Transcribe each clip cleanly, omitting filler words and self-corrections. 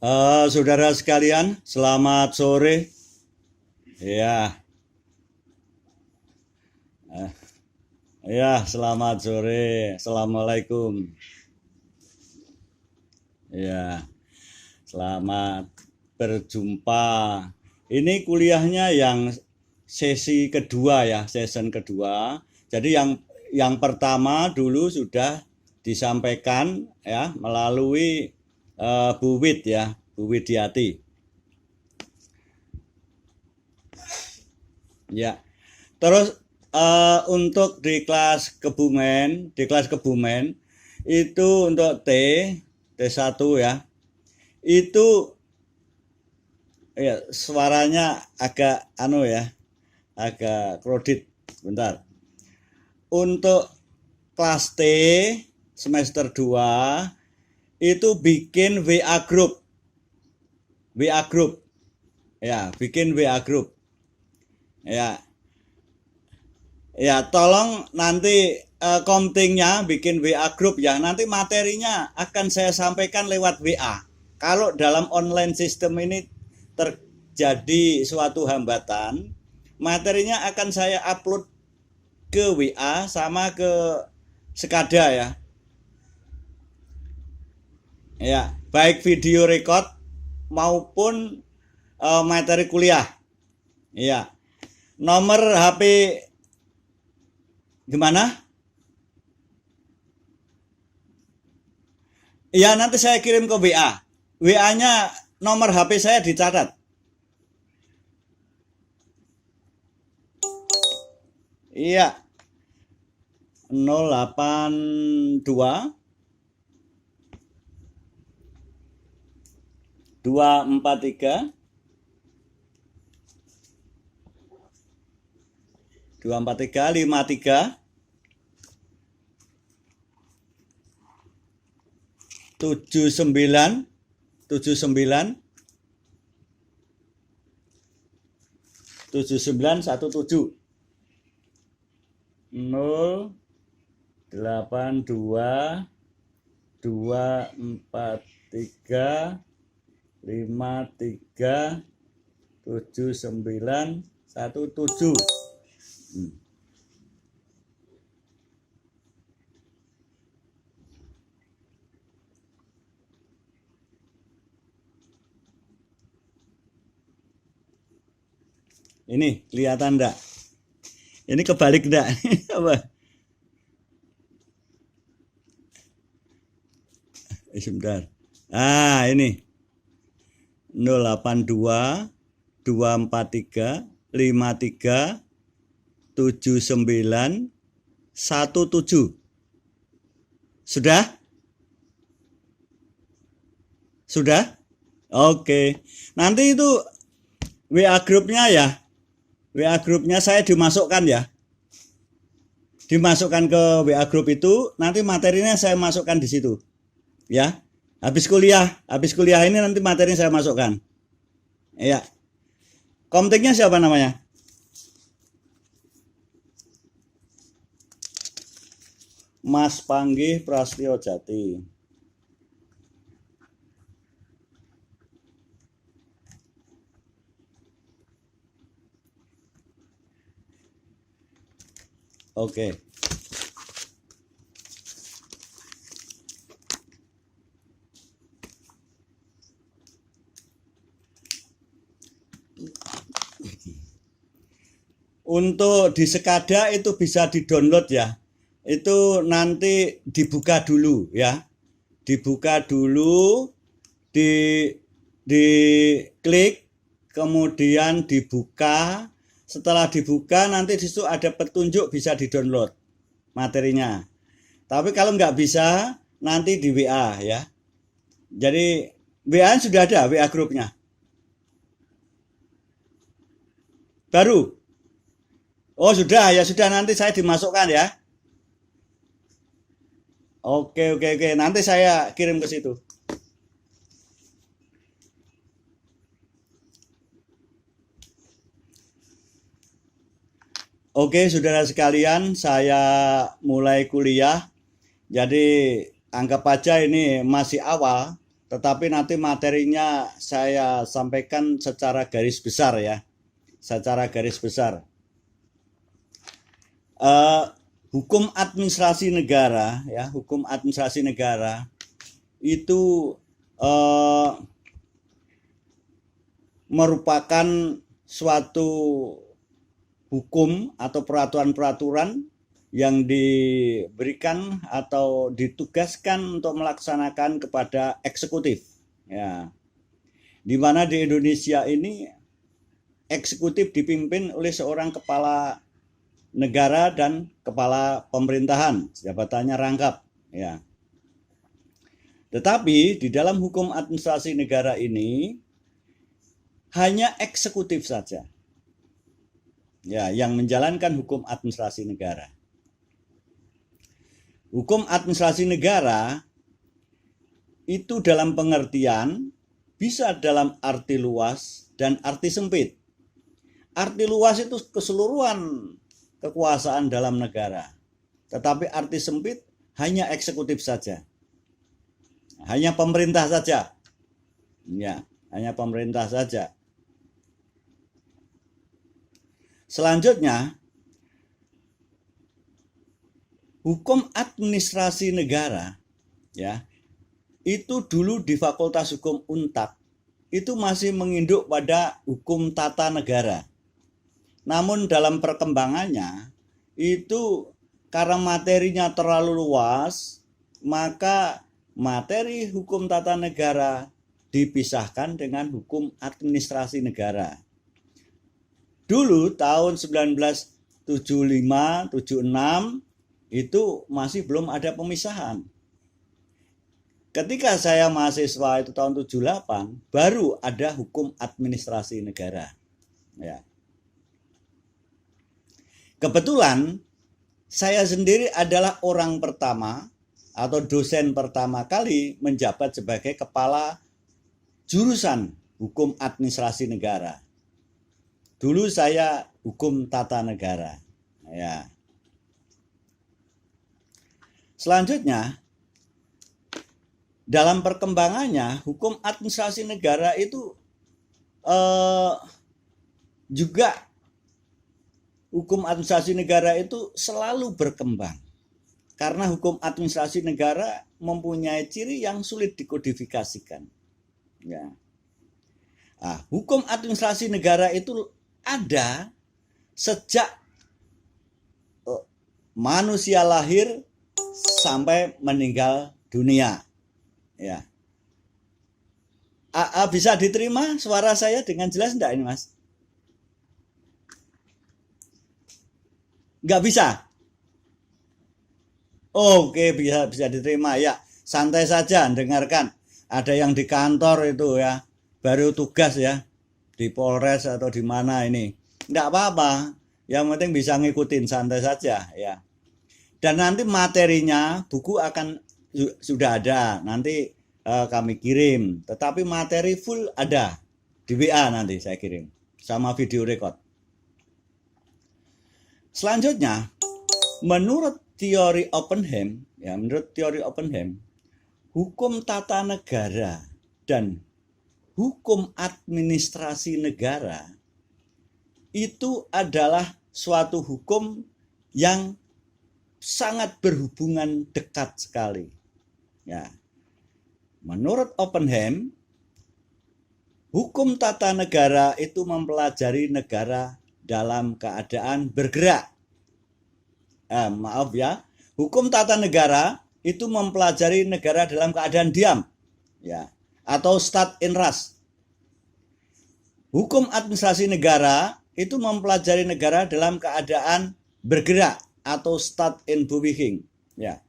Saudara sekalian, selamat sore. Ya, selamat sore. Assalamualaikum. Ya, selamat berjumpa. Ini kuliahnya yang sesi kedua ya, season kedua. Jadi yang pertama dulu sudah disampaikan ya melalui Bu Wid ya, Bu Widiati. Ya. Terus untuk di kelas Kebumen itu untuk T1 ya. Itu ya suaranya agak agak kredit. Bentar. Untuk kelas T semester 2 itu bikin WA group. Ya, bikin WA group. Ya. Ya, tolong nanti komtingnya bikin WA group ya. Nanti materinya akan saya sampaikan lewat WA. Kalau dalam online system ini terjadi suatu hambatan, materinya akan saya upload ke WA sama ke Sekada ya. Ya, baik video record maupun materi kuliah. Ya. Nomor HP gimana? Ya, nanti saya kirim ke WA. WA-nya nomor HP saya dicatat. Iya. 082 243 53 79 17 082 243 53 79 17. Ini kelihatan enggak? Ini kebalik enggak? Apa? Sebentar. Ini 082 243 53 79 17. Sudah? Sudah? Oke. Nanti itu WA grupnya ya. WA grupnya saya dimasukkan ya. Dimasukkan ke WA grup itu, nanti materinya saya masukkan di situ. Ya. Habis kuliah ini nanti materinya saya masukkan. Ya. Komtiknya siapa namanya? Mas Panggih Prastyo Jati. Oke. Untuk di Sekada itu bisa di-download ya. Itu nanti dibuka dulu ya. Dibuka dulu, diklik, kemudian dibuka. Setelah dibuka nanti di situ ada petunjuk bisa di-download materinya. Tapi kalau nggak bisa nanti di WA ya. Jadi WA sudah ada WA grupnya. Baru? Oh sudah ya, sudah, nanti saya dimasukkan ya. Oke, nanti saya kirim ke situ. Oke, saudara sekalian, saya mulai kuliah. Jadi anggap aja ini masih awal, tetapi nanti materinya saya sampaikan secara garis besar ya, secara garis besar. Hukum administrasi negara ya, hukum administrasi negara itu merupakan suatu hukum atau peraturan-peraturan yang diberikan atau ditugaskan untuk melaksanakan kepada eksekutif ya, di mana di Indonesia ini eksekutif dipimpin oleh seorang kepala negara dan kepala pemerintahan, jabatannya rangkap ya. Tetapi di dalam hukum administrasi negara ini hanya eksekutif saja ya yang menjalankan hukum administrasi negara. Hukum administrasi negara itu dalam pengertian bisa dalam arti luas dan arti sempit. Arti luas itu keseluruhan kekuasaan dalam negara. Tetapi arti sempit hanya eksekutif saja. Hanya pemerintah saja. Ya, hanya pemerintah saja. Selanjutnya, hukum administrasi negara ya, itu dulu di Fakultas Hukum Untak itu masih menginduk pada hukum tata negara. Namun dalam perkembangannya itu karena materinya terlalu luas, maka materi hukum tata negara dipisahkan dengan hukum administrasi negara. Dulu tahun 1975-76 itu masih belum ada pemisahan. Ketika saya mahasiswa itu tahun 78 baru ada hukum administrasi negara. Ya. Kebetulan saya sendiri adalah orang pertama atau dosen pertama kali menjabat sebagai kepala jurusan hukum administrasi negara. Dulu saya hukum tata negara. Ya. Selanjutnya, dalam perkembangannya hukum administrasi negara itu juga hukum administrasi negara itu selalu berkembang. Karena hukum administrasi negara mempunyai ciri yang sulit dikodifikasikan. Ya. Nah, hukum administrasi negara itu ada sejak manusia lahir sampai meninggal dunia. Ya. Bisa diterima suara saya dengan jelas enggak ini, Mas? Enggak bisa? Oke, bisa diterima ya. Santai saja dengarkan. Ada yang di kantor itu ya, baru tugas ya, di Polres atau di mana ini. Enggak apa-apa. Yang penting bisa ngikutin, santai saja ya. Dan nanti materinya buku akan sudah ada, nanti kami kirim. Tetapi materi full ada di WA, nanti saya kirim sama video record. Selanjutnya, menurut teori Oppenheim, hukum tata negara dan hukum administrasi negara itu adalah suatu hukum yang sangat berhubungan dekat sekali. Ya. Menurut Oppenheim, hukum tata negara itu mempelajari negara dalam keadaan bergerak. Hukum tata negara itu mempelajari negara dalam keadaan diam, ya, atau state in rest. Hukum administrasi negara itu mempelajari negara dalam keadaan bergerak atau state in moving, ya.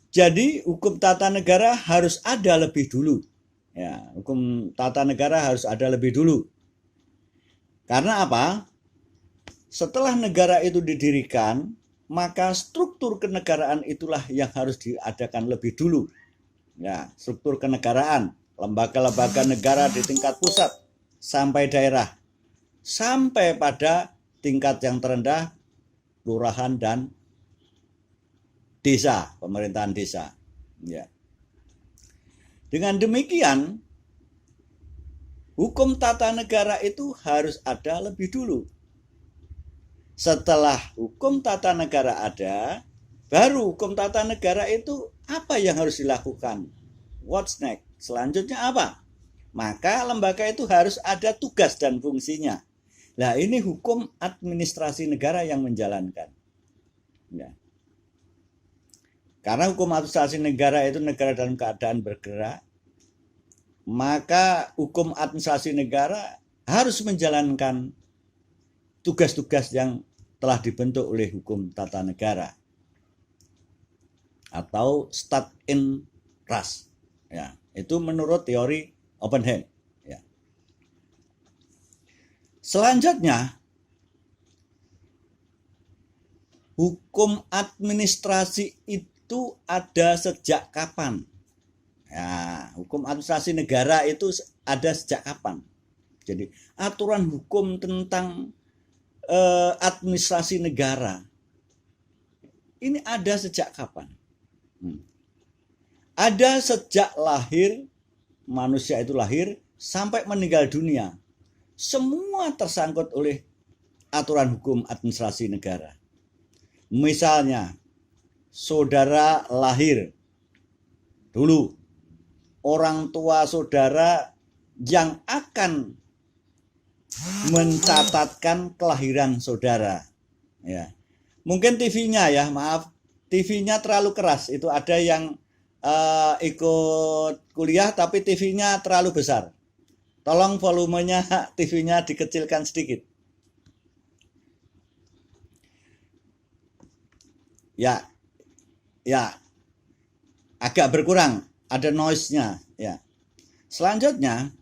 Jadi hukum tata negara harus ada lebih dulu. Ya, hukum tata negara harus ada lebih dulu. Karena apa? Setelah negara itu didirikan, maka struktur kenegaraan itulah yang harus diadakan lebih dulu. Ya, struktur kenegaraan, lembaga-lembaga negara di tingkat pusat sampai daerah, sampai pada tingkat yang terendah, kelurahan dan desa, pemerintahan desa. Ya. Dengan demikian, hukum tata negara itu harus ada lebih dulu. Setelah hukum tata negara ada, baru hukum tata negara itu apa yang harus dilakukan? What's next? Selanjutnya apa? Maka lembaga itu harus ada tugas dan fungsinya. Nah, ini hukum administrasi negara yang menjalankan. Ya. Karena hukum administrasi negara itu negara dalam keadaan bergerak, maka hukum administrasi negara harus menjalankan tugas-tugas yang telah dibentuk oleh hukum tata negara atau stat in res. Ya, itu menurut teori Oppenheim. Ya. Selanjutnya, hukum administrasi itu ada sejak kapan? Ya, hukum administrasi negara itu ada sejak kapan? Jadi aturan hukum tentang administrasi negara ini ada sejak kapan? Ada sejak lahir, manusia itu lahir sampai meninggal dunia. Semua tersangkut oleh aturan hukum administrasi negara. Misalnya, saudara lahir dulu, orang tua saudara yang akan mencatatkan kelahiran saudara. Ya, mungkin TV-nya ya, maaf, TV-nya terlalu keras. Itu ada yang ikut kuliah tapi TV-nya terlalu besar. Tolong volumenya TV-nya dikecilkan sedikit. Ya, agak berkurang, ada noise-nya. Ya. Selanjutnya,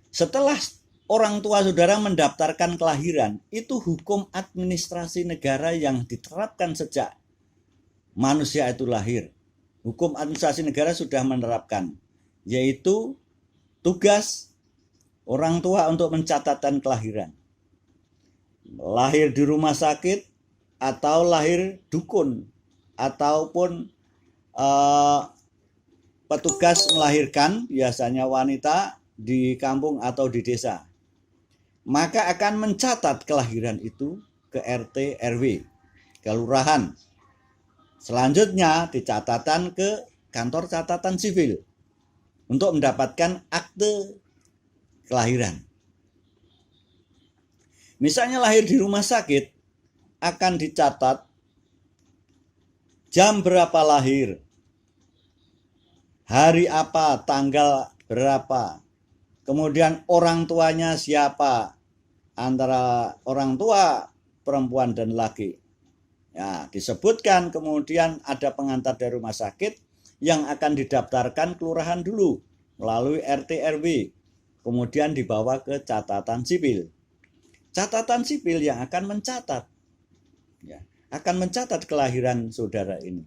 setelah orang tua saudara mendaftarkan kelahiran, itu hukum administrasi negara yang diterapkan sejak manusia itu lahir. Hukum administrasi negara sudah menerapkan, yaitu tugas orang tua untuk mencatatkan kelahiran. Lahir di rumah sakit atau lahir dukun ataupun petugas melahirkan, biasanya wanita di kampung atau di desa, maka akan mencatat kelahiran itu ke RT RW, kelurahan. Selanjutnya dicatatkan ke kantor catatan sipil untuk mendapatkan akte kelahiran. Misalnya lahir di rumah sakit, akan dicatat jam berapa lahir, hari apa, tanggal berapa, kemudian orang tuanya siapa, antara orang tua perempuan dan laki. Ya, disebutkan, kemudian ada pengantar dari rumah sakit yang akan didaftarkan kelurahan dulu melalui RT RW, kemudian dibawa ke catatan sipil. Catatan sipil yang akan mencatat, ya, akan mencatat kelahiran saudara ini.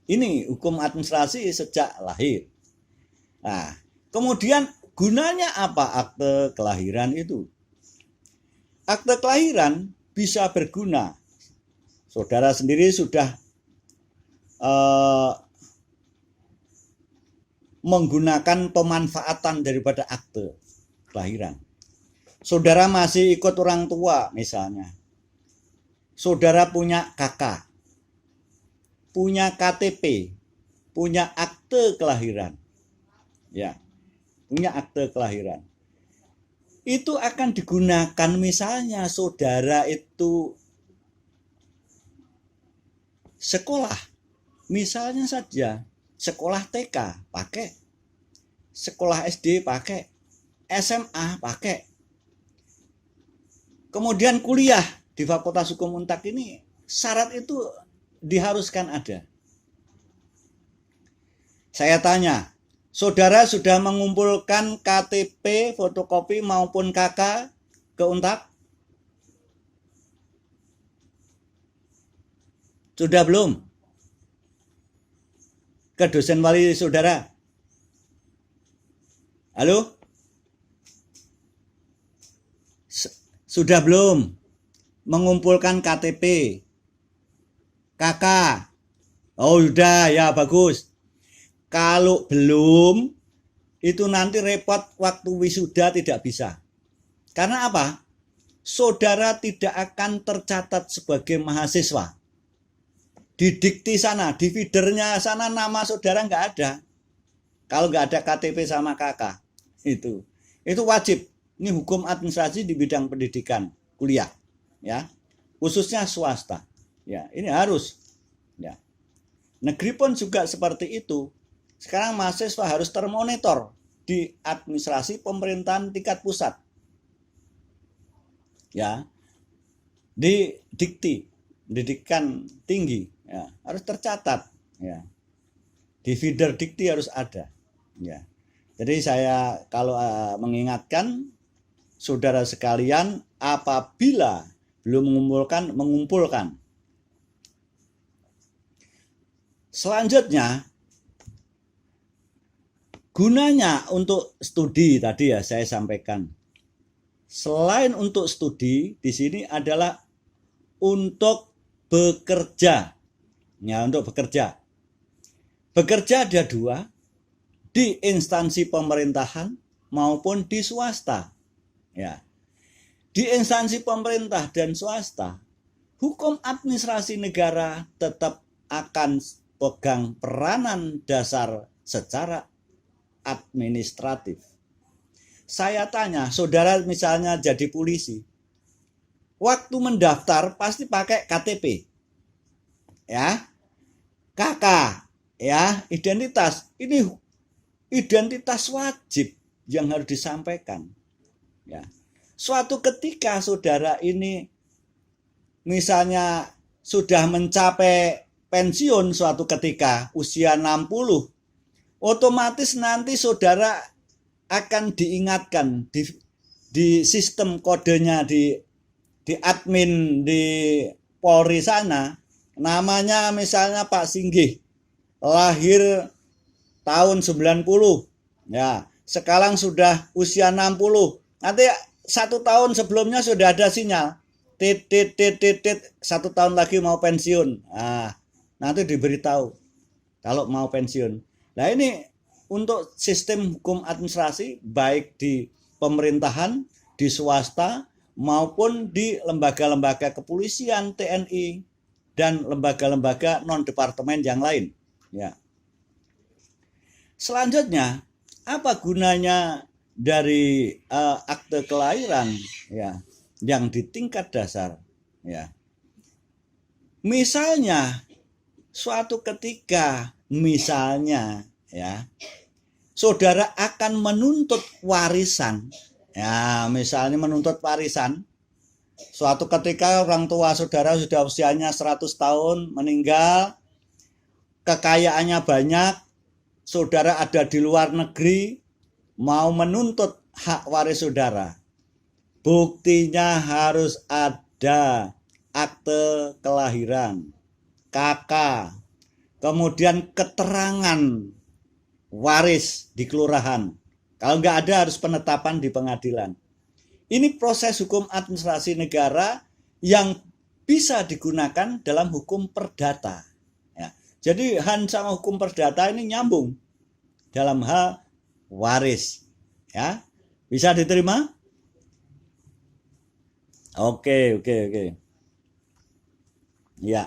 Ini hukum administrasi sejak lahir. Nah, kemudian gunanya apa akte kelahiran itu? Akte kelahiran bisa berguna. Saudara sendiri sudah menggunakan pemanfaatan daripada akte kelahiran. Saudara masih ikut orang tua misalnya. Saudara punya kakak, punya KTP, punya akte kelahiran. Ya, punya akte kelahiran. Itu akan digunakan misalnya saudara itu sekolah. Misalnya saja sekolah TK pakai, sekolah SD pakai, SMA pakai. Kemudian kuliah di Fakultas Hukum Untak ini syarat itu diharuskan ada. Saya tanya, saudara sudah mengumpulkan KTP, fotokopi maupun KK ke Untak? Sudah belum? Ke dosen wali saudara? Halo? Sudah belum mengumpulkan KTP, KK? Oh sudah, ya bagus. Kalau belum, itu nanti repot waktu wisuda tidak bisa. Karena apa? Saudara tidak akan tercatat sebagai mahasiswa. Di dikti sana, di feedernya sana nama saudara nggak ada. Kalau nggak ada KTP sama KK, itu wajib. Ini hukum administrasi di bidang pendidikan kuliah, ya, khususnya swasta. Ya, ini harus. Ya. Negeri pun juga seperti itu. Sekarang mahasiswa harus termonitor di administrasi pemerintahan tingkat pusat. Ya. Di dikti, pendidikan tinggi, ya, harus tercatat, ya. Di feeder dikti harus ada, ya. Jadi saya kalau mengingatkan saudara sekalian, apabila belum mengumpulkan. Selanjutnya, gunanya untuk studi tadi ya saya sampaikan. Selain untuk studi, di sini adalah untuk bekerja. Ya, untuk bekerja. Bekerja ada dua, di instansi pemerintahan maupun di swasta. Ya. Di instansi pemerintah dan swasta, hukum administrasi negara tetap akan pegang peranan dasar secara administratif. Saya tanya, saudara misalnya jadi polisi, waktu mendaftar pasti pakai KTP, ya, KK, ya, identitas. Ini identitas wajib yang harus disampaikan. Ya. Suatu ketika saudara ini misalnya sudah mencapai pensiun suatu ketika usia 60, otomatis nanti saudara akan diingatkan di sistem kodenya di admin di Polri sana, namanya misalnya Pak Singgih, lahir tahun 90, ya, sekarang sudah usia 60. Nanti 1 tahun sebelumnya sudah ada sinyal, satu tahun lagi mau pensiun. Nah, nanti diberitahu kalau mau pensiun. Nah, ini untuk sistem hukum administrasi baik di pemerintahan, di swasta maupun di lembaga-lembaga kepolisian, TNI dan lembaga-lembaga non departemen yang lain, ya. Selanjutnya, apa gunanya dari akte kelahiran, ya, yang di tingkat dasar, ya. Misalnya suatu ketika misalnya, ya, saudara akan menuntut warisan, ya, misalnya menuntut warisan, suatu ketika orang tua saudara sudah usianya 100 tahun meninggal, kekayaannya banyak, saudara ada di luar negeri, mau menuntut hak waris saudara. Buktinya harus ada akte kelahiran, KK, kemudian keterangan waris di kelurahan. Kalau nggak ada harus penetapan di pengadilan. Ini proses hukum administrasi negara yang bisa digunakan dalam hukum perdata. Ya. Jadi Han sama hukum perdata ini nyambung dalam hal waris. Ya, bisa diterima? Oke. Ya.